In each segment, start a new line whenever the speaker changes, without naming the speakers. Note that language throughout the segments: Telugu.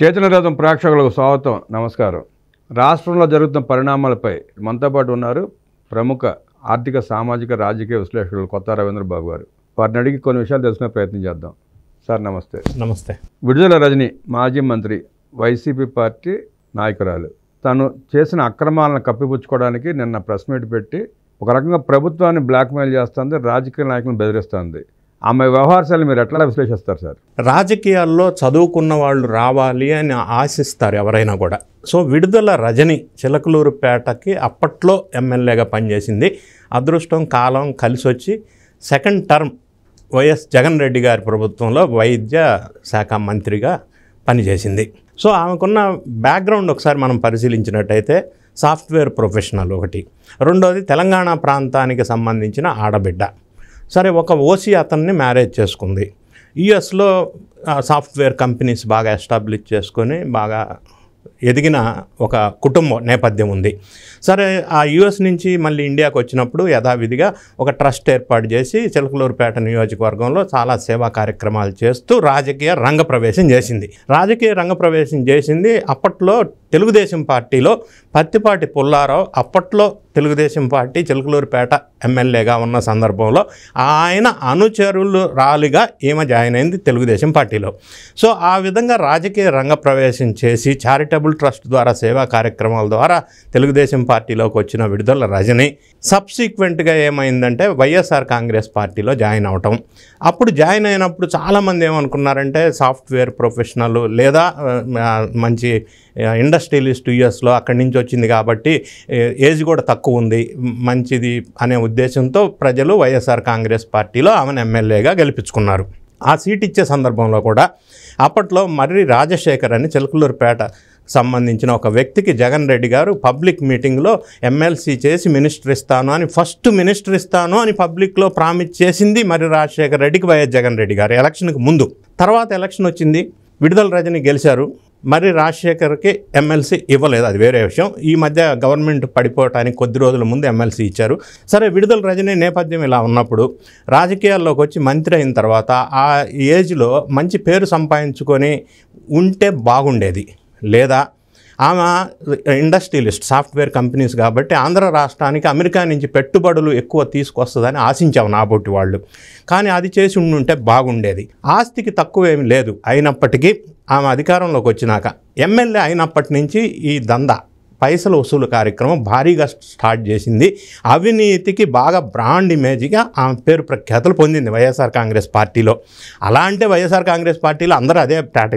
చేతనరథం ప్రేక్షకులకు స్వాగతం, నమస్కారం. రాష్ట్రంలో జరుగుతున్న పరిణామాలపై మనతో పాటు ఉన్నారు ప్రముఖ ఆర్థిక, సామాజిక, రాజకీయ విశ్లేషకులు కొత్త రవీంద్రబాబు గారు. వారిని అడిగి కొన్ని విషయాలు తెలుసుకునే ప్రయత్నం చేద్దాం. సార్ నమస్తే.
నమస్తే.
విడుదల రజని మాజీ మంత్రి, వైసీపీ పార్టీ నాయకురాలు, తను చేసిన అక్రమాలను కప్పిపుచ్చుకోవడానికి నిన్న ప్రెస్ మీట్ పెట్టి ఒక రకంగా ప్రభుత్వాన్ని బ్లాక్మెయిల్ చేస్తుంది, రాజకీయ నాయకులను బెదిరిస్తుంది. ఆమె వ్యవహారాలు మీరు ఎట్లా విశ్లేషిస్తారు సార్?
రాజకీయాల్లో చదువుకున్న వాళ్ళు రావాలి అని ఆశిస్తారు ఎవరైనా కూడా. సో విడుదల రజని చిలకలూరుపేటకి అప్పట్లో ఎమ్మెల్యేగా పనిచేసింది. అదృష్టం కాలం కలిసి వచ్చి second term YS Jagan Reddy గారి ప్రభుత్వంలో వైద్య శాఖ మంత్రిగా పనిచేసింది. సో ఆమెకున్న బ్యాక్గ్రౌండ్ ఒకసారి మనం పరిశీలించినట్టయితే సాఫ్ట్వేర్ ప్రొఫెషనల్ ఒకటి, రెండోది తెలంగాణ ప్రాంతానికి సంబంధించిన ఆడబిడ్డ. సరే, ఒక ఓసీ అతన్ని మ్యారేజ్ చేసుకుంది. యుఎస్లో సాఫ్ట్వేర్ కంపెనీస్ బాగా ఎస్టాబ్లిష్ చేసుకొని బాగా ఎదిగిన ఒక కుటుంబ నేపథ్యం ఉంది. సరే, ఆ యుఎస్ నుంచి మళ్ళీ ఇండియాకు వచ్చినప్పుడు యథావిధిగా ఒక ట్రస్ట్ ఏర్పాటు చేసి చిలకలూరుపేట నియోజకవర్గంలో చాలా సేవా కార్యక్రమాలు చేస్తూ రాజకీయ రంగప్రవేశం చేసింది. అప్పట్లో తెలుగుదేశం పార్టీలో పత్తిపాటి పుల్లారావు అప్పట్లో తెలుగుదేశం పార్టీ చిలకలూరుపేట ఎమ్మెల్యేగా ఉన్న సందర్భంలో ఆయన అనుచరులు రాలిగా ఈమె జాయిన్ అయింది తెలుగుదేశం పార్టీలో. సో ఆ విధంగా రాజకీయ రంగప్రవేశం చేసి చారిటబుల్ ట్రస్ట్ ద్వారా సేవా కార్యక్రమాల ద్వారా తెలుగుదేశం పార్టీలోకి వచ్చిన విడుదల రజని సబ్సిక్వెంట్గా ఏమైందంటే వైఎస్ఆర్ కాంగ్రెస్ పార్టీలో జాయిన్ అవటం. అప్పుడు జాయిన్ అయినప్పుడు చాలామంది ఏమనుకున్నారంటే సాఫ్ట్వేర్ ప్రొఫెషనల్ లేదా మంచి ఇండస్ట్రియలిస్ట్ యుఎస్లో అక్కడి నుంచి వచ్చింది కాబట్టి ఏజ్ కూడా తక్కువ ఉంది, మంచిది అనే ఉద్దేశంతో ప్రజలు వైఎస్ఆర్ కాంగ్రెస్ పార్టీలో ఆమెను ఎమ్మెల్యేగా గెలిపించుకున్నారు. ఆ సీట్ ఇచ్చే సందర్భంలో కూడా అప్పట్లో మర్రి రాజశేఖర్ అని చిలకలూరుపేట సంబంధించిన ఒక వ్యక్తికి జగన్ రెడ్డి గారు పబ్లిక్ మీటింగ్లో ఎమ్మెల్సీ చేసి ఫస్ట్ మినిస్టర్ ఇస్తాను అని పబ్లిక్లో ప్రామిస్ చేసింది మర్రి రాజశేఖర్ రెడ్డికి వైఎస్ జగన్ రెడ్డి గారు ఎలక్షన్కి ముందు. తర్వాత ఎలక్షన్ వచ్చింది, విడుదల రజని గెలిచారు. మరి రాజశేఖర్కి ఎమ్మెల్సీ ఇవ్వలేదు, అది వేరే విషయం. ఈ మధ్య గవర్నమెంట్ పడిపోవటానికి కొద్ది రోజుల ముందు ఎమ్మెల్సీ ఇచ్చారు. సరే, విడుదల రజని నేపథ్యం ఇలా ఉన్నప్పుడు రాజకీయాల్లోకి వచ్చి మంత్రి అయిన తర్వాత ఆ ఏజ్లో మంచి పేరు సంపాదించుకొని ఉంటే బాగుండేది. లేదా ఆమె ఇండస్ట్రియలిస్ట్, సాఫ్ట్వేర్ కంపెనీస్ కాబట్టి ఆంధ్ర రాష్ట్రానికి అమెరికా నుంచి పెట్టుబడులు ఎక్కువ తీసుకొస్తుందని ఆశించాము నాబొట్టి వాళ్ళు. కానీ అది చేసి ఉండుంటే బాగుండేది. ఆస్తికి తక్కువ ఏమి లేదు. అయినప్పటికీ ఆమె అధికారంలోకి వచ్చినాక ఎమ్మెల్యే అయినప్పటి నుంచి ఈ దందా పైసల వసూలు కార్యక్రమం భారీగా స్టార్ట్ చేసింది. అవినీతికి బాగా బ్రాండ్ ఇమేజ్గా ఆమె పేరు ప్రఖ్యాతులు పొందింది వైఎస్ఆర్ కాంగ్రెస్ పార్టీలో. అలా అంటే వైఎస్ఆర్ కాంగ్రెస్ పార్టీలో అందరూ అదే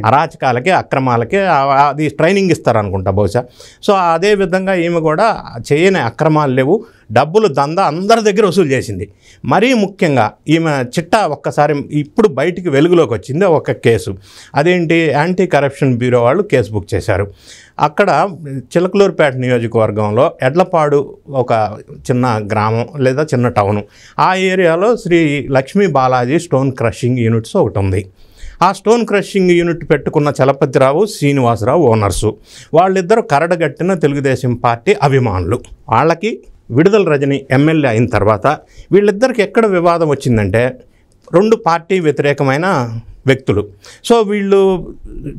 అరాచకాలకే, అక్రమాలకే అది ట్రైనింగ్ ఇస్తారనుకుంటా బహుశా. సో అదే విధంగా ఈమె కూడా చేయని అక్రమాలు లేవు, డబ్బులు దందా అందరి దగ్గర వసూలు చేసింది. మరీ ముఖ్యంగా ఈమె చిట్టా ఒక్కసారి ఇప్పుడు బయటికి వెలుగులోకి వచ్చింది ఒక కేసు. అదేంటి, యాంటీ కరప్షన్ బ్యూరో వాళ్ళు కేసు బుక్ చేశారు. అక్కడ చిలకలూరుపేట నియోజకవర్గంలో ఎడ్లపాడు ఒక చిన్న గ్రామం లేదా చిన్న టౌను, ఆ ఏరియాలో Shri Lakshmi Balaji stone crushing units ఒకటి ఉంది. ఆ స్టోన్ క్రషింగ్ యూనిట్ పెట్టుకున్న చలపతిరావు, శ్రీనివాసరావు ఓనర్సు. వాళ్ళిద్దరూ కరడగట్టిన తెలుగుదేశం పార్టీ అభిమానులు. వాళ్ళకి విడుదల రజని ఎమ్మెల్యే అయిన తర్వాత వీళ్ళిద్దరికి ఎక్కడ వివాదం వచ్చిందంటే, రెండు పార్టీ వ్యతిరేకమైన వ్యక్తులు. సో వీళ్ళు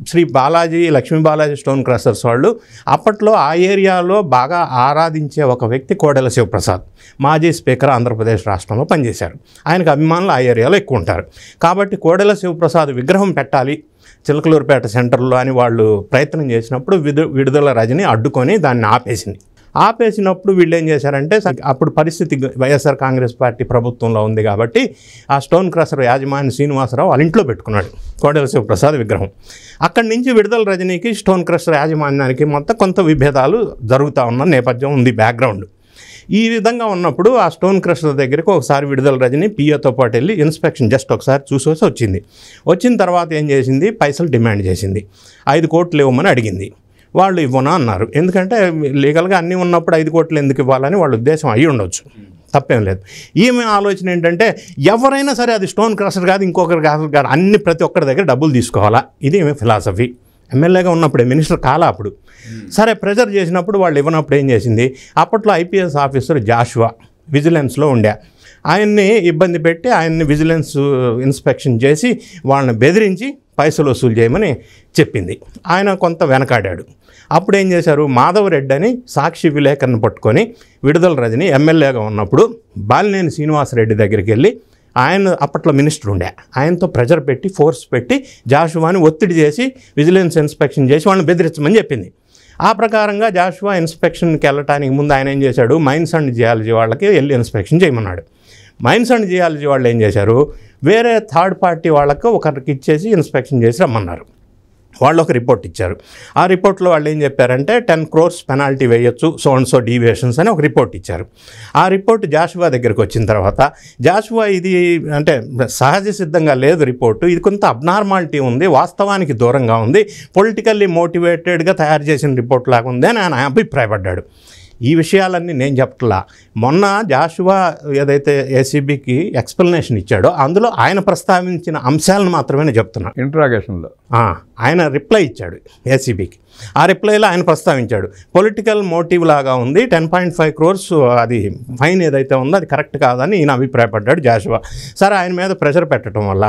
శ్రీ బాలాజీ, లక్ష్మీ బాలాజీ స్టోన్ క్రషర్స్ వాళ్ళు అప్పట్లో ఆ ఏరియాలో బాగా ఆరాధించే ఒక వ్యక్తి కోడెల శివప్రసాద్, మాజీ స్పీకర్ ఆంధ్రప్రదేశ్ రాష్ట్రంలో పనిచేశారు. ఆయనకు అభిమానులు ఆ ఏరియాలో ఎక్కువ ఉంటారు. కాబట్టి కోడెల శివప్రసాద్ విగ్రహం పెట్టాలి చిలకలూరుపేట సెంటర్లో అని వాళ్ళు ప్రయత్నం చేసినప్పుడు విడుదల రజని అడ్డుకొని దాన్ని ఆపేసినప్పుడు వీళ్ళు ఏం చేశారంటే, అప్పుడు పరిస్థితి వైఎస్ఆర్ కాంగ్రెస్ పార్టీ ప్రభుత్వంలో ఉంది కాబట్టి ఆ స్టోన్ క్రషర్ యాజమాన్య శ్రీనివాసరావు వాళ్ళ ఇంట్లో పెట్టుకున్నాడు కోడెల శివప్రసాద్ విగ్రహం. అక్కడి నుంచి విడుదల రజనీకి స్టోన్ క్రషర్ యాజమాన్యానికి మొత్తం కొంత విభేదాలు జరుగుతూ ఉన్న నేపథ్యం ఉంది, బ్యాక్గ్రౌండ్. ఈ విధంగా ఉన్నప్పుడు ఆ స్టోన్ క్రషర్ దగ్గరికి ఒకసారి విడుదల రజని పిఏతో పాటు వెళ్ళి ఇన్స్పెక్షన్ జస్ట్ ఒకసారి చూసేసి వచ్చింది. వచ్చిన తర్వాత ఏం చేసింది, పైసలు డిమాండ్ చేసింది. 5 కోట్లు ఇవ్వమని అడిగింది. వాళ్ళు ఇవ్వనా అన్నారు. ఎందుకంటే లీగల్గా అన్నీ ఉన్నప్పుడు 5 కోట్లు ఎందుకు ఇవ్వాలని వాళ్ళ ఉద్దేశం అయ్యి ఉండొచ్చు, తప్పేం లేదు. ఈమె ఆలోచన ఏంటంటే, ఎవరైనా సరే అది స్టోన్ క్రషర్ కాదు, ఇంకొకరు కాదు, ప్రతి ఒక్కరి దగ్గర డబ్బులు తీసుకోవాలా, ఇది ఈమె ఫిలాసఫీ. ఎమ్మెల్యేగా ఉన్నప్పుడే, మినిస్టర్ కాలా అప్పుడు. సరే, ప్రెజర్ చేసినప్పుడు వాళ్ళు ఇవ్వనప్పుడు ఏం చేసింది, అప్పట్లో ఐపీఎస్ ఆఫీసర్ జాషువా విజిలెన్స్లో ఉండే, ఆయన్ని ఇబ్బంది పెట్టి ఆయన్ని విజిలెన్స్ ఇన్స్పెక్షన్ చేసి వాళ్ళని బెదిరించి పైసలు వసూలు చేయమని చెప్పింది. ఆయన కొంత వెనకాడాడు. అప్పుడు ఏం చేశారు, మాధవరెడ్డి అని సాక్షి విలేకరుని పట్టుకొని విడుదల రజని ఎమ్మెల్యేగా ఉన్నప్పుడు బాలినేని శ్రీనివాసరెడ్డి దగ్గరికి వెళ్ళి, ఆయన అప్పట్లో మినిస్టర్ ఉండే, ఆయనతో ప్రెజర్ పెట్టి ఫోర్స్ పెట్టి జాషువాని ఒత్తిడి చేసి విజిలెన్స్ ఇన్స్పెక్షన్ చేసి వాళ్ళని బెదిరించమని చెప్పింది. ఆ ప్రకారంగా జాషువా ఇన్స్పెక్షన్కి వెళ్ళటానికి ముందు ఆయన ఏం చేశాడు, మైన్స్ అండ్ జియాలజీ వాళ్ళకి వెళ్ళి ఇన్స్పెక్షన్ చేయమన్నాడు. మైన్స్ అండ్ జియాలజీ వాళ్ళు ఏం చేశారు, వేరే థర్డ్ పార్టీ వాళ్ళకు ఒకరికి ఇచ్చేసి ఇన్స్పెక్షన్ చేసి రమ్మన్నారు. వాళ్ళు ఒక రిపోర్ట్ ఇచ్చారు. ఆ రిపోర్ట్లో వాళ్ళు ఏం చెప్పారంటే 10 crores పెనాల్టీ వేయొచ్చు, సో డీవియేషన్స్ అని ఒక రిపోర్ట్ ఇచ్చారు. ఆ రిపోర్ట్ జాషువా దగ్గరికి వచ్చిన తర్వాత జాషువా ఇది అంటే సహజ సిద్ధంగా లేదు రిపోర్టు, ఇది కొంత అబ్నార్మాలిటీ ఉంది, వాస్తవానికి దూరంగా ఉంది, పొలిటికల్లీ మోటివేటెడ్గా తయారు చేసిన రిపోర్ట్ లాగా ఉంది అని ఆయన అభిప్రాయపడ్డాడు. ఈ విషయాలన్నీ నేను చెప్పట్లా, మొన్న జాషువా ఏదైతే ఏసీబీకి ఎక్స్ప్లెనేషన్ ఇచ్చాడో అందులో ఆయన ప్రస్తావించిన అంశాలను మాత్రమే నేను చెప్తున్నాను.
ఇంట్రాగేషన్లో
ఆయన రిప్లై ఇచ్చాడు ఏసీబీకి. ఆ రిప్లైలో ఆయన ప్రస్తావించాడు, పొలిటికల్ మోటివ్ లాగా ఉంది, 10.5 crores అది ఫైన్ ఏదైతే ఉందో అది కరెక్ట్ కాదని ఈయన అభిప్రాయపడ్డాడు జాషువా. సరే, ఆయన మీద ప్రెషర్ పెట్టడం వల్ల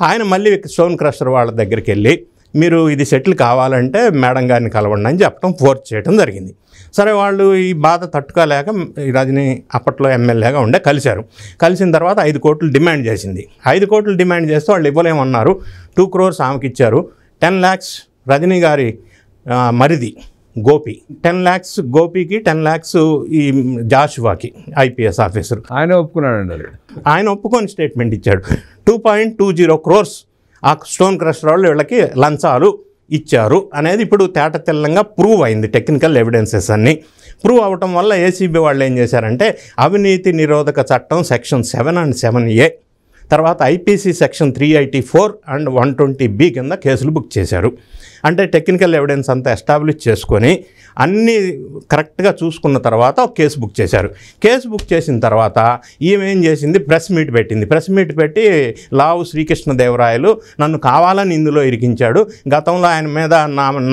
ఆయన మళ్ళీ స్టోన్ క్రషర్ వాళ్ళ దగ్గరికి వెళ్ళి, మీరు ఇది సెటిల్ కావాలంటే మేడం గారిని కలవండి అని చెప్పడం, ఫోర్స్ చేయడం జరిగింది. సరే, వాళ్ళు ఈ బాధ తట్టుకోలేక రజనీ అప్పట్లో ఎమ్మెల్యేగా ఉండే కలిసిన తర్వాత 5 కోట్లు డిమాండ్ చేసింది. 5 కోట్లు డిమాండ్ చేస్తే వాళ్ళు ఇవ్వలేమన్నారు. 2 crores ఆమెకి ఇచ్చారు. 10 lakhs రజనీ గారి మరిది గోపి, 10 lakhs గోపికి, 10 lakhs ఈ జాషువాకి ఐపీఎస్ ఆఫీసర్.
ఆయన ఒప్పుకున్నాడండి. అది
ఆయన ఒప్పుకొని స్టేట్మెంట్ ఇచ్చాడు. 2.20 crores ఆ స్టోన్ క్రషర్ వాళ్ళు వీళ్ళకి లంచాలు ఇచ్చారు అనేది ఇప్పుడు తేట తెల్లంగా ప్రూవ్ అయింది. టెక్నికల్ ఎవిడెన్సెస్ అన్నీ ప్రూవ్ అవటం వల్ల ఏసీబీ వాళ్ళు ఏం చేశారంటే అవినీతి నిరోధక చట్టం సెక్షన్ 7 and 7A, తర్వాత ఐపీసీ సెక్షన్ 384 and 120B కింద కేసులు బుక్ చేశారు. అంటే టెక్నికల్ ఎవిడెన్స్ అంతా ఎస్టాబ్లిష్ చేసుకొని అన్నీ కరెక్ట్గా చూసుకున్న తర్వాత ఒక కేసు బుక్ చేశారు. కేసు బుక్ చేసిన తర్వాత ఈమె ఏం చేసింది, ప్రెస్ మీట్ పెట్టింది. ప్రెస్ మీట్ పెట్టి లావు శ్రీకృష్ణదేవరాయలు నన్ను కావాలని ఇందులో ఇరికించాడు, గతంలో ఆయన మీద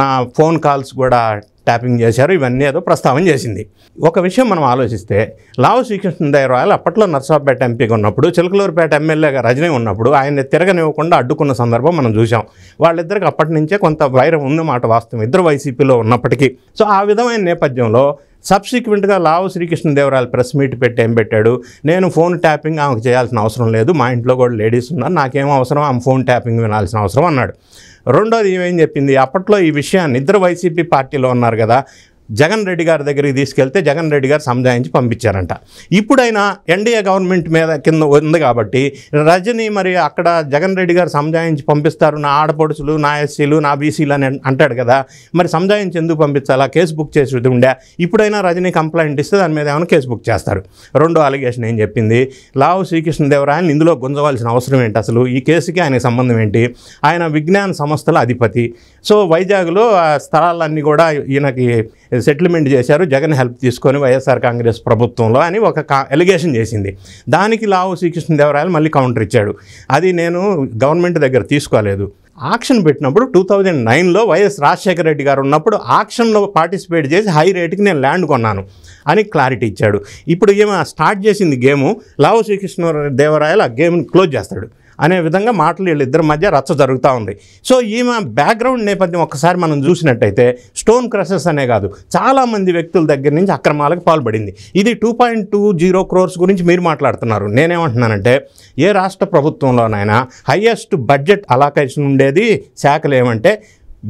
నా ఫోన్ కాల్స్ కూడా ట్యాపింగ్ చేశారు, ఇవన్నీ ఏదో ప్రస్తావన చేసింది. ఒక విషయం మనం ఆలోచిస్తే, లావు శ్రీకృష్ణదేవరాయలు అప్పట్లో నర్సాపేట ఎంపీగా ఉన్నప్పుడు, చిలకలూరుపేట ఎమ్మెల్యేగా రజనీ ఉన్నప్పుడు ఆయన్ని తిరగనివ్వకుండా అడ్డుకున్న సందర్భం మనం చూసాం. వాళ్ళిద్దరికి అప్పటి నుంచే కొంత వైరం ఉందన్నమాట వాస్తవం, ఇద్దరు వైసీపీలో ఉన్నప్పటికీ. సో ఆ విధమైన నేపథ్యంలో సబ్సిక్వెంట్గా లావు శ్రీకృష్ణదేవరాయలు ప్రెస్ మీట్ పెట్టి ఏం పెట్టాడు, నేను ఫోన్ ట్యాపింగ్ ఆమెకు చేయాల్సిన అవసరం లేదు, మా ఇంట్లో కూడా లేడీస్ ఉన్నారు, నాకేం అవసరం ఆమె ఫోన్ ట్యాపింగ్ వినాల్సిన అవసరం అన్నాడు. రెండోది ఏమేం చెప్పింది, అప్పట్లో ఈ విషయాన్ని ఇద్దరు వైసీపీ పార్టీలో ఉన్నారు కదా, జగన్ రెడ్డి గారి దగ్గరికి తీసుకెళ్తే జగన్ రెడ్డి గారు సంజాయించి పంపించారంట. ఇప్పుడైనా ఎన్డీఏ గవర్నమెంట్ మీద కింద ఉంది కాబట్టి రజనీ మరి అక్కడ జగన్ రెడ్డి గారు సంజాయించి పంపిస్తారు, నా ఆడపడుచులు, నా ఎస్సీలు, నా బీసీలు అని అంటాడు కదా, మరి సంజాయించి ఎందుకు పంపించాలా, కేసు బుక్ చేసి ఉండే. ఇప్పుడైనా రజనీ కంప్లైంట్ ఇస్తే దాని మీద ఏమైనా కేసు బుక్ చేస్తారు. రెండో అలిగేషన్ ఏం చెప్పింది, లావు శ్రీకృష్ణదేవరాయలు ఇందులో గుంజవలసిన అవసరం ఏంటి, అసలు ఈ కేసుకి ఆయనకి సంబంధం ఏంటి, ఆయన విజ్ఞాన సంస్థల అధిపతి. సో వైజాగ్లో ఆ స్థలాలన్నీ కూడా ఈయనకి సెటిల్మెంట్ చేశారు జగన్ హెల్ప్ తీసుకొని వైఎస్ఆర్ కాంగ్రెస్ ప్రభుత్వంలో అని ఒక ఎలిగేషన్ చేసింది. దానికి లావు శ్రీకృష్ణదేవరాయలు మళ్ళీ కౌంటర్ ఇచ్చాడు, అది నేను గవర్నమెంట్ దగ్గర తీసుకోలేదు, ఆక్షన్ పెట్టినప్పుడు 2009లో వైఎస్ రాజశేఖర రెడ్డి గారు ఉన్నప్పుడు ఆక్షన్లో పార్టిసిపేట్ చేసి హై రేటుకి నేను ల్యాండ్ కొన్నాను అని క్లారిటీ ఇచ్చాడు. ఇప్పుడు ఏమో స్టార్ట్ చేసింది గేము, లావు శ్రీకృష్ణదేవరాయలు ఆ గేమ్ని క్లోజ్ చేస్తాడు అనే విధంగా మాటలు వీళ్ళిద్దరి మధ్య రచ్చ జరుగుతూ ఉంది. సో ఈమె బ్యాక్గ్రౌండ్ నేపథ్యం ఒక్కసారి మనం చూసినట్టయితే స్టోన్ క్రషర్స్ అనే కాదు, చాలామంది వ్యక్తుల దగ్గర నుంచి అక్రమాలకు పాల్పడింది. ఇది 2.20 crores గురించి మీరు మాట్లాడుతున్నారు. నేనేమంటున్నానంటే ఏ రాష్ట్ర ప్రభుత్వంలోనైనా హయ్యెస్ట్ బడ్జెట్ అలాకేషన్ ఉండేది శాఖలు ఏమంటే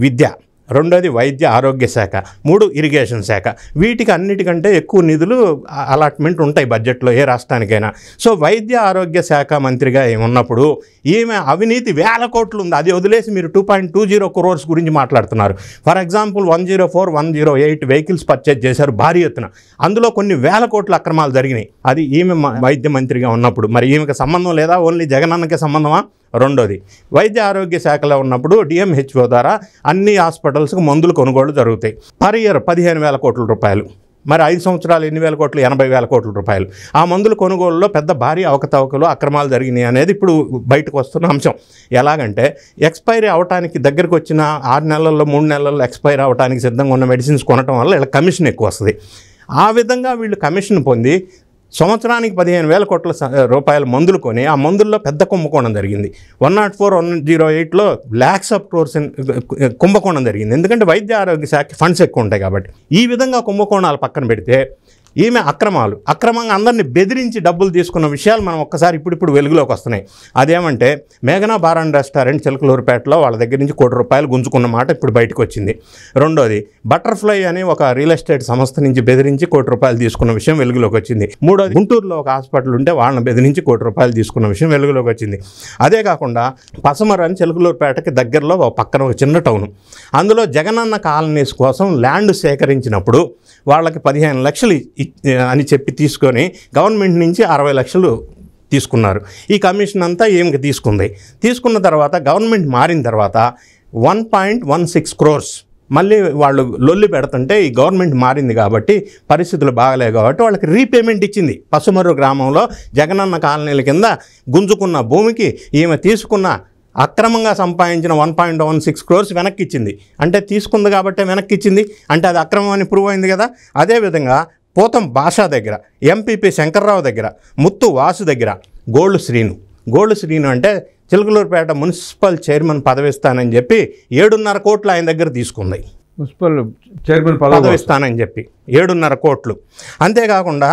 విద్య, రెండోది వైద్య ఆరోగ్య శాఖ, 3 ఇరిగేషన్ శాఖ. వీటికి అన్నిటికంటే ఎక్కువ నిధులు అలాట్మెంట్ ఉంటాయి బడ్జెట్లో ఏ రాష్ట్రానికైనా. సో వైద్య ఆరోగ్య శాఖ మంత్రిగా ఉన్నప్పుడు ఈమె అవినీతి 1000 కోట్లు ఉంది, అది వదిలేసి మీరు 2.20 crores గురించి మాట్లాడుతున్నారు. ఫర్ ఎగ్జాంపుల్ 104, 108 వెహికల్స్ పర్చేజ్ చేశారు భారీ ఎత్తున, అందులో కొన్ని 1000 కోట్ల అక్రమాలు జరిగినాయి. అది ఈమె వైద్య మంత్రిగా ఉన్నప్పుడు. మరి ఈమెకి సంబంధం లేదా, ఓన్లీ జగనన్నకే సంబంధమా? రెండోది వైద్య ఆరోగ్య శాఖలో ఉన్నప్పుడు డిఎంహెచ్ఓ ద్వారా అన్ని హాస్పిటల్స్కి మందులు కొనుగోలు జరుగుతాయి. పర్ ఇయర్ 15,000 కోట్ల రూపాయలు. మరి 5 సంవత్సరాలు ఎన్ని వేల కోట్లు, 80,000 కోట్ల రూపాయలు. ఆ మందుల కొనుగోలులో పెద్ద భారీ అవకతవకలు, అక్రమాలు జరిగినాయి అనేది ఇప్పుడు బయటకు వస్తున్న అంశం. ఎలాగంటే ఎక్స్పైరీ అవడానికి దగ్గరకు వచ్చిన 6 నెలల్లో 3 నెలల్లో ఎక్స్పైరీ అవడానికి సిద్ధంగా ఉన్న మెడిసిన్స్ కొనటం వల్ల వీళ్ళ కమిషన్ ఎక్కువ వస్తుంది. ఆ విధంగా వీళ్ళు కమిషన్ పొంది సంవత్సరానికి 15,000 కోట్ల రూపాయల మందులు కొని ఆ మందుల్లో పెద్ద కుంభకోణం జరిగింది. 104, 108లో lakhs of crores కుంభకోణం జరిగింది. ఎందుకంటే వైద్య ఆరోగ్య శాఖ ఫండ్స్ ఎక్కువ ఉంటాయి కాబట్టి. ఈ విధంగా కుంభకోణాలు పక్కన పెడితే ఈమె అక్రమంగా అందరినీ బెదిరించి డబ్బులు తీసుకున్న విషయాలు మనం ఒక్కసారి ఇప్పుడు వెలుగులోకి వస్తున్నాయి. అదేమంటే మేఘనా బార్ అండ్ రెస్టారెంట్ చిలకలూరుపేటలో వాళ్ళ దగ్గర నుంచి ₹1 కోటి గుంజుకున్న మాట ఇప్పుడు బయటకు వచ్చింది. రెండోది బటర్ఫ్లై అని ఒక రియల్ ఎస్టేట్ సంస్థ నుంచి బెదిరించి ₹1 కోటి తీసుకున్న విషయం వెలుగులోకి వచ్చింది. మూడోది గుంటూరులో ఒక హాస్పిటల్ ఉంటే వాళ్ళని బెదిరించి ₹1 కోటి తీసుకున్న విషయం వెలుగులోకి వచ్చింది. అదే కాకుండా పసమర అని చిలకలూరుపేటకి దగ్గరలో పక్కన ఒక చిన్న టౌను, అందులో జగనన్న కాలనీస్ కోసం ల్యాండ్ సేకరించినప్పుడు వాళ్ళకి 15 లక్షలు అని చెప్పి తీసుకొని గవర్నమెంట్ నుంచి 60 లక్షలు తీసుకున్నారు. ఈ కమిషన్ అంతా ఏమికి తీసుకున్న తర్వాత గవర్నమెంట్ మారిన తర్వాత 1.16 crores మళ్ళీ వాళ్ళు లొల్లి పెడుతుంటే ఈ గవర్నమెంట్ మారింది కాబట్టి పరిస్థితులు బాగలేవు కాబట్టి వాళ్ళకి రీపేమెంట్ ఇచ్చింది. పసుమర్రు గ్రామంలో జగనన్న కాలనీల కింద గుంజుకున్న భూమికి ఈమె తీసుకున్న అక్రమంగా సంపాదించిన 1.16 crores వెనక్కి ఇచ్చింది. అంటే తీసుకుంది కాబట్టి వెనక్కి ఇచ్చింది అంటే అది అక్రమం అని ప్రూవ్ అయింది కదా. అదేవిధంగా పోతం భాషా దగ్గర, ఎంపీపీ శంకర్రావు దగ్గర, ముత్తు వాసు దగ్గర గోల్డ్ శ్రీను అంటే చిలకలూరుపేట మున్సిపల్ చైర్మన్ పదవి ఇస్తానని చెప్పి 7.5 కోట్లు ఆయన దగ్గర తీసుకుంది.
మున్సిపల్ చైర్మన్
పదవి ఇస్తానని చెప్పి 7.5 కోట్లు. అంతేకాకుండా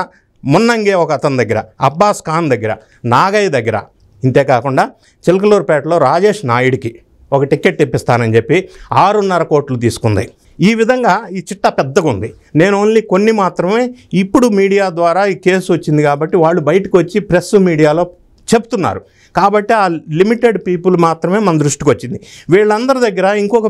మున్నంగే ఒక అతని దగ్గర, అబ్బాస్ ఖాన్ దగ్గర, నాగయ్య దగ్గర, ఇంతేకాకుండా చిలకలూరుపేటలో రాజేష్ నాయుడికి ఒక టికెట్ ఇప్పిస్తానని చెప్పి 6.5 కోట్లు తీసుకుంది. ఈ విధంగా ఈ చిట్టా పెద్దగా ఉంది. నేను ఓన్లీ కొన్ని మాత్రమే ఇప్పుడు మీడియా ద్వారా ఈ కేసు వచ్చింది కాబట్టి వాళ్ళు బయటకు వచ్చి ప్రెస్ మీడియాలో చెప్తున్నారు కాబట్టి ఆ లిమిటెడ్ పీపుల్ మాత్రమే మన దృష్టికి వచ్చింది. వీళ్ళందరి దగ్గర ఇంకొక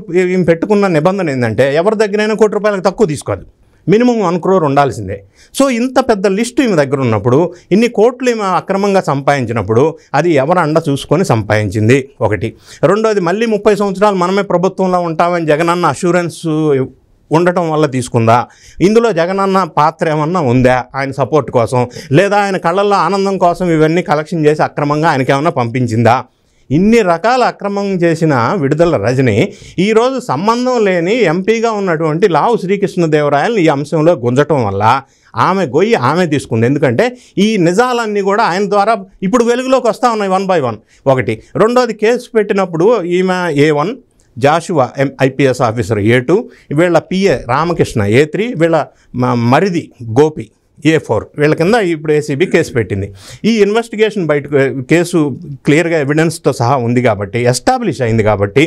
పెట్టుకున్న నిబంధన ఏంటంటే ఎవరి దగ్గరైనా ₹1 తక్కువ తీసుకోదు, మినిమం 1 crore ఉండాల్సిందే. సో ఇంత పెద్ద లిస్టు ఈమె దగ్గర ఉన్నప్పుడు, ఇన్ని కోట్లు ఈమె అక్రమంగా సంపాదించినప్పుడు అది ఎవరు అండ చూసుకొని సంపాదించింది ఒకటి. రెండోది మళ్ళీ 30 సంవత్సరాలు మనమే ప్రభుత్వంలో ఉంటామని జగనన్న అష్యూరెన్స్ ఉండటం వల్ల తీసుకుందా? ఇందులో జగనన్న పాత్ర ఏమన్నా ఉందా ఆయన సపోర్ట్ కోసం, లేదా ఆయన కళ్ళల్లో ఆనందం కోసం ఇవన్నీ కలెక్షన్ చేసి అక్రమంగా ఆయనకి ఏమన్నా పంపించిందా? ఇన్ని రకాల అక్రమం చేసిన విడుదల రజని ఈరోజు సంబంధం లేని ఎంపీగా ఉన్నటువంటి లావు శ్రీకృష్ణదేవరాయలు ఈ అంశంలో గుంజటం వల్ల ఆమె ఆమె తీసుకుంది. ఎందుకంటే ఈ నిజాలన్నీ కూడా ఆయన ద్వారా ఇప్పుడు వెలుగులోకి వస్తూ ఉన్నాయి 1 by 1. ఒకటి. రెండోది కేసు పెట్టినప్పుడు ఈమె A1, Jashuva IPS officer A2, వీళ్ళ PA రామకృష్ణ A3, వీళ్ళ మరిది గోపి A4, వీళ్ళ కింద ఇప్పుడు ACB కేసు పెట్టింది. ఈ ఇన్వెస్టిగేషన్ కేసు క్లియర్గా ఎవిడెన్స్తో సహా ఉంది కాబట్టి, ఎస్టాబ్లిష్ అయింది కాబట్టి,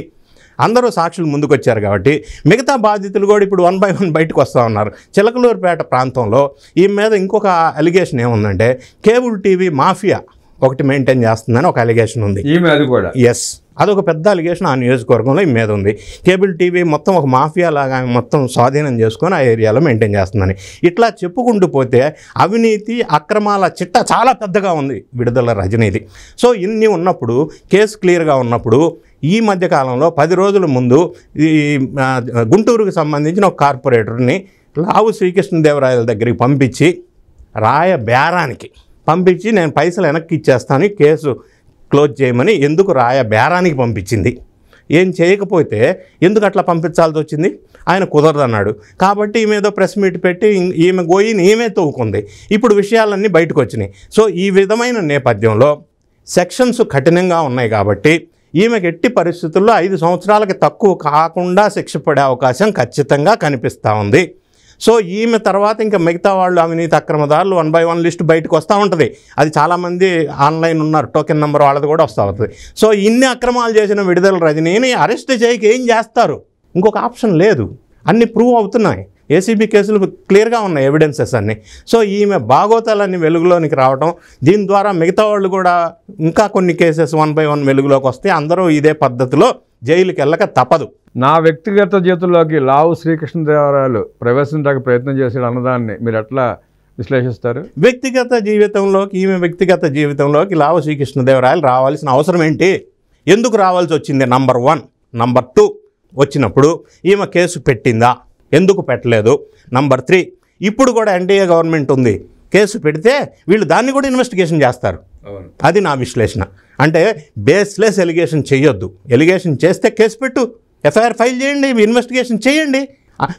అందరూ సాక్షులు ముందుకు వచ్చారు కాబట్టి మిగతా బాధితులు కూడా ఇప్పుడు 1 by 1 బయటకు వస్తూ ఉన్నారు. చిలకలూరుపేట ప్రాంతంలో ఈ మీద ఇంకొక అలిగేషన్ ఏముందంటే కేబుల్ టీవీ మాఫియా ఒకటి మెయింటైన్ చేస్తుందని ఒక అలిగేషన్ ఉంది.
అది కూడా
ఎస్, అదొక పెద్ద అలిగేషన్ ఆ నియోజకవర్గంలో ఈ మీద ఉంది. కేబుల్ టీవీ మొత్తం ఒక మాఫియా లాగా మొత్తం స్వాధీనం చేసుకొని ఆ ఏరియాలో మెయింటైన్ చేస్తుందని. ఇట్లా చెప్పుకుంటూ పోతే అవినీతి అక్రమాల చిట్ట చాలా పెద్దగా ఉంది విడుదల రజనీది. సో ఇన్ని ఉన్నప్పుడు, కేసు క్లియర్గా ఉన్నప్పుడు ఈ మధ్యకాలంలో 10 రోజుల ముందు ఈ గుంటూరుకు సంబంధించిన ఒక కార్పొరేటర్ని లావు శ్రీకృష్ణదేవరాయల దగ్గరికి పంపించి బేరానికి పంపించి నేను పైసలు వెనక్కి ఇచ్చేస్తాను కేసు క్లోజ్ చేయమని ఎందుకు బేరానికి పంపించింది. ఏం చేయకపోతే ఎందుకు అట్లా పంపించాల్సి వచ్చింది? ఆయన కుదరదన్నాడు కాబట్టి ఈమె ఏదో ప్రెస్ మీట్ పెట్టి ఈమె తవ్వుకుంది. ఇప్పుడు విషయాలన్నీ బయటకు వచ్చినాయి. సో ఈ విధమైన నేపథ్యంలో సెక్షన్స్ కఠినంగా ఉన్నాయి కాబట్టి ఈమెకి ఎట్టి పరిస్థితుల్లో 5 సంవత్సరాలకి తక్కువ కాకుండా శిక్ష పడే అవకాశం ఖచ్చితంగా కనిపిస్తూ ఉంది. సో ఈమె తర్వాత ఇంకా మిగతా వాళ్ళు అవినీతి అక్రమదారులు 1 by 1 లిస్ట్ బయటకు వస్తూ ఉంటుంది. అది చాలామంది ఆన్లైన్ ఉన్నారు, టోకెన్ నెంబర్ వాళ్ళది కూడా వస్తూ ఉంటుంది. సో ఇన్ని అక్రమాలు చేసిన విడుదల రజనీని అరెస్ట్ చేయక ఏం చేస్తారు? ఇంకొక ఆప్షన్ లేదు, అన్నీ ప్రూవ్ అవుతున్నాయి. ACB కేసులు క్లియర్గా ఉన్నాయి, ఎవిడెన్సెస్ అన్నీ. సో ఈమె బాగోతాలన్నీ వెలుగులోనికి రావడం, దీని ద్వారా మిగతా వాళ్ళు కూడా ఇంకా కొన్ని కేసెస్ 1 by 1 వెలుగులోకి వస్తే అందరూ ఇదే పద్ధతిలో జైలుకి వెళ్ళక తప్పదు.
నా వ్యక్తిగత జీవితంలోకి లావు శ్రీకృష్ణదేవరాయలు ప్రవేశించడానికి ప్రయత్నం చేసాడు అన్నదాన్ని మీరు ఎట్లా విశ్లేషిస్తారు?
ఈమె వ్యక్తిగత జీవితంలోకి లావు శ్రీకృష్ణదేవరాయలు రావాల్సిన అవసరం ఏంటి? ఎందుకు రావాల్సి వచ్చింది? నంబర్ 1. నంబర్ 2 వచ్చినప్పుడు ఈమె కేసు పెట్టిందా? ఎందుకు పెట్టలేదు? నంబర్ 3 ఇప్పుడు కూడా NDA గవర్నమెంట్ ఉంది, కేసు పెడితే వీళ్ళు దాన్ని కూడా ఇన్వెస్టిగేషన్ చేస్తారు. అది నా విశ్లేషణ. అంటే బేస్లెస్ ఎలిగేషన్ చేయొద్దు. ఎలిగేషన్ చేస్తే కేసు పెట్టు, FIR ఫైల్ చేయండి, ఇన్వెస్టిగేషన్ చేయండి.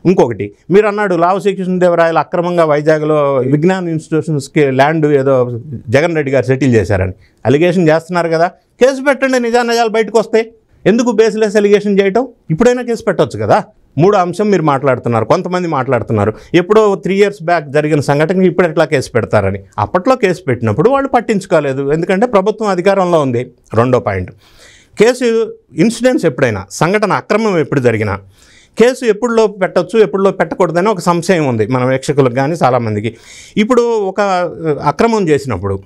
ఇంకొకటి మీరు అన్నాడు లావు శ్రీకృష్ణదేవరాయలు అక్రమంగా వైజాగ్లో విజ్ఞాన్ ఇన్స్టిట్యూషన్స్కి ల్యాండ్ ఏదో జగన్ రెడ్డి గారు సెటిల్ చేశారని అలిగేషన్ చేస్తున్నారు కదా, కేసు పెట్టండి, నిజాలు బయటకు వస్తాయి. ఎందుకు బేస్లెస్ అలిగేషన్ చేయటం? ఇప్పుడైనా కేసు పెట్టవచ్చు కదా. 3 అంశం మీరు మాట్లాడుతున్నారు, కొంతమంది మాట్లాడుతున్నారు ఎప్పుడో 3 years బ్యాక్ జరిగిన సంఘటనకి ఇప్పుడు ఎట్లా కేసు పెడతారని. అప్పట్లో కేసు పెట్టినప్పుడు వాళ్ళు పట్టించుకోలేదు, ఎందుకంటే ప్రభుత్వం అధికారంలో ఉంది. రెండో పాయింట్, కేసు ఇన్సిడెంట్స్ ఎప్పుడైనా సంఘటన అక్రమం ఎప్పుడు జరిగినా కేసు ఎప్పుడులో పెట్టచ్చు ఎప్పుడులో పెట్టకూడదని ఒక సంశయం ఉంది మన వీక్షకులకు కానీ చాలామందికి. ఇప్పుడు ఒక అక్రమం చేసినప్పుడు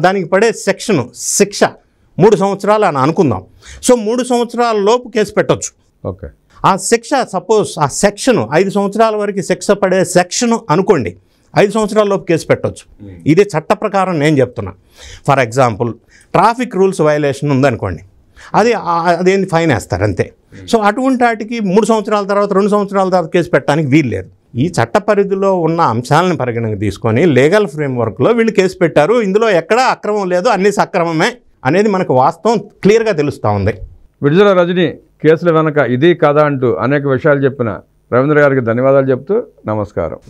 దానికి పడే శిక్ష 3 సంవత్సరాలు అని అనుకుందాం. సో 3 సంవత్సరాల లోపు కేసు పెట్టచ్చు.
ఓకే,
ఆ శిక్ష సపోజ్ ఆ సెక్షను 5 సంవత్సరాల వరకు శిక్ష పడే సెక్షను అనుకోండి, 5 సంవత్సరాల లోపు కేసు పెట్టవచ్చు. ఇదే చట్ట ప్రకారం నేను చెప్తున్నా. For example traffic rules violation ఉందనుకోండి, అదేంటి ఫైన్ వేస్తారు అంతే. సో అటువంటి వాటికి 3 సంవత్సరాల తర్వాత 2 సంవత్సరాల తర్వాత కేసు పెట్టడానికి వీలు లేదు. ఈ చట్ట పరిధిలో ఉన్న అంశాలను పరిగణనకు తీసుకొని లీగల్ ఫ్రేమ్వర్క్లో వీళ్ళు కేసు పెట్టారు, ఇందులో ఎక్కడా అక్రమం లేదు, అన్నీ సక్రమమే అనేది మనకు వాస్తవం క్లియర్గా తెలుస్తూ ఉంది.
విడుదల రజని కేసుల వెనక ఇది కాదా అంటూ అనేక విషయాలు చెప్పిన రవీంద్ర గారికి ధన్యవాదాలు చెప్తూ నమస్కారం.